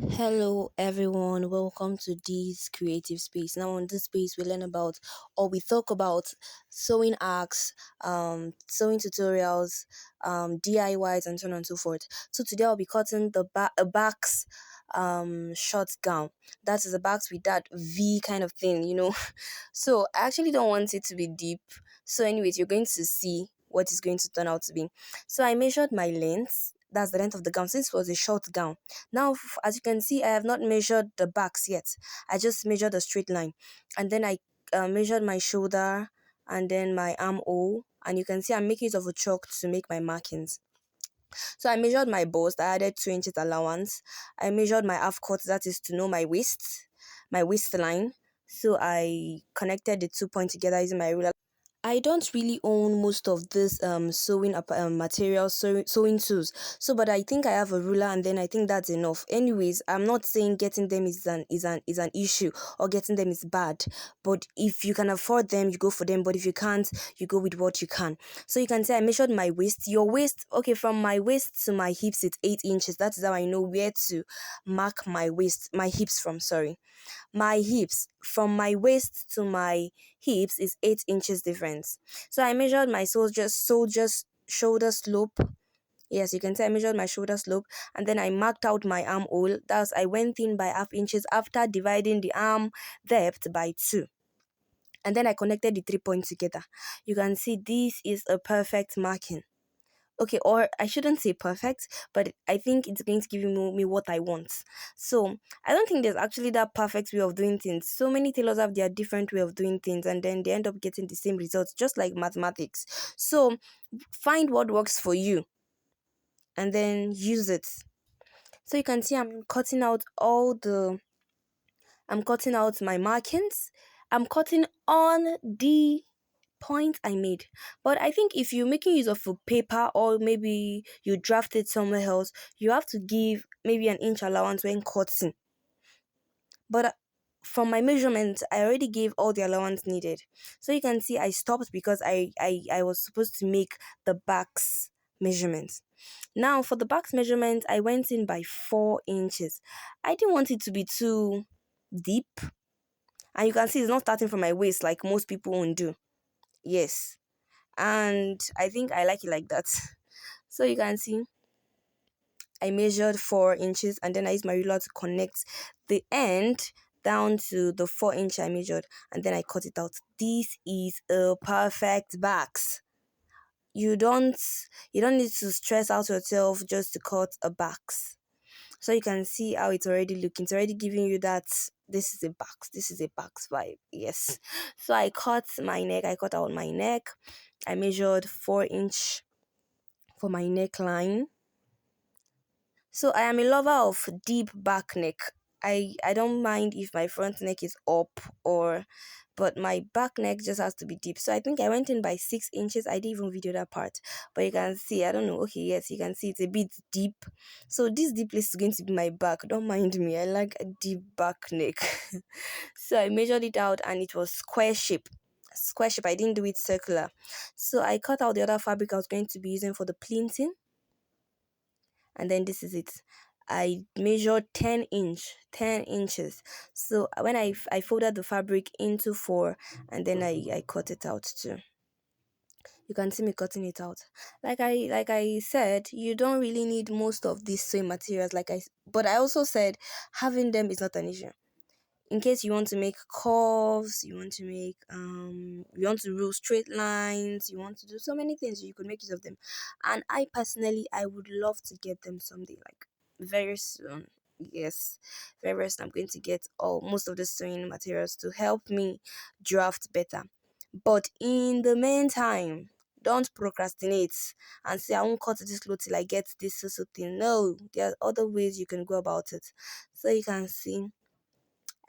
Hello everyone, welcome to this creative space. Now on this space we learn about or we talk about sewing arcs, sewing tutorials, DIYs and so on and so forth. So today I'll be cutting a back's short gown. That is a back's with that V kind of thing. So I actually don't want it to be deep. So anyways, you're going to see what is going to turn out to be. So I measured my length. That's the length of the gown since it was a short gown. Now, as you can see, I have not measured the backs yet. I just measured a straight line. And then I measured my shoulder and then my armhole. And you can see I'm making use of a chalk to make my markings. So I measured my bust. I added 2 inches allowance. I measured my half cut, that is to know my waistline. So I connected the 2 points together using my ruler. I don't really own most of this sewing materials, sewing tools. So, but I think I have a ruler, and then I think that's enough. Anyways, I'm not saying getting them is an issue or getting them is bad. But if you can afford them, you go for them. But if you can't, you go with what you can. So you can say I measured my waist. Your waist, okay, from my waist to my hips, it's 8 inches. That is how I know where to mark my hips from. Sorry. My hips from my waist to my hips is 8 inches difference. So I measured my soldiers shoulder slope. Yes, you can say I measured my shoulder slope, and then I marked out my armhole. That's I went in by half inches after dividing the arm depth by 2. And then I connected the 3 points together. You can see this is a perfect marking. Okay, or I shouldn't say perfect, but I think it's going to give me what I want. So I don't think there's actually that perfect way of doing things. So many tailors have their different way of doing things, and then they end up getting the same results, just like mathematics. So find what works for you and then use it. So you can see I'm cutting out my markings. I'm cutting on the point I made. But I think if you're making use of a paper or maybe you draft it somewhere else, you have to give maybe an inch allowance when cutting. But from my measurements, I already gave all the allowance needed. So you can see I stopped because I was supposed to make the back's measurements. Now for the back's measurement, I went in by 4 inches. I didn't want it to be too deep. And you can see it's not starting from my waist like most people won't do. Yes. And I think I like it like that. So you can see I measured 4 inches and then I used my ruler to connect the end down to the 4 inch I measured, and then I cut it out. This is a perfect box. You don't need to stress out yourself just to cut a box. So you can see how it's already looking. It's already giving you that this is a box. This is a box vibe. Yes. So I cut my neck. I cut out my neck. I measured 4 inch for my neckline. So I am a lover of deep back neck. I don't mind if my front neck is up but my back neck just has to be deep. So I think I went in by 6 inches. I didn't even video that part. But you can see, I don't know. Okay, yes, you can see it's a bit deep. So this deep place is going to be my back. Don't mind me. I like a deep back neck. So I measured it out and it was square shape. Square shape. I didn't do it circular. So I cut out the other fabric I was going to be using for the plinting. And then this is it. I measured 10 inches. So when I folded the fabric into 4, and then I cut it out too. You can see me cutting it out. Like I said, you don't really need most of these sewing materials. But I also said having them is not an issue. In case you want to make curves, you want to rule straight lines, you want to do so many things, you could make use of them. And I personally, I would love to get them someday, like very soon. Yes, very, very soon. I'm going to get most of the sewing materials to help me draft better. But in the meantime, don't procrastinate and say I won't cut this cloth till I get this so thing. No, there are other ways you can go about it. So you can see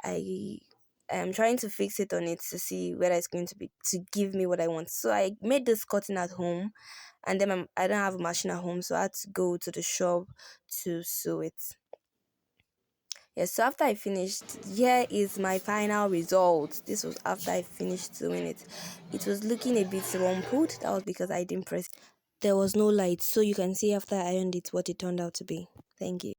I am trying to fix it on it to see whether it's going to give me what I want. So I made this cutting at home, and then I don't have a machine at home, so I had to go to the shop to sew it. Yes, so after I finished, here is my final result. This was after I finished sewing it. It was looking a bit rumpled. That was because I didn't press. There was no light, so you can see after I ironed it what it turned out to be. Thank you.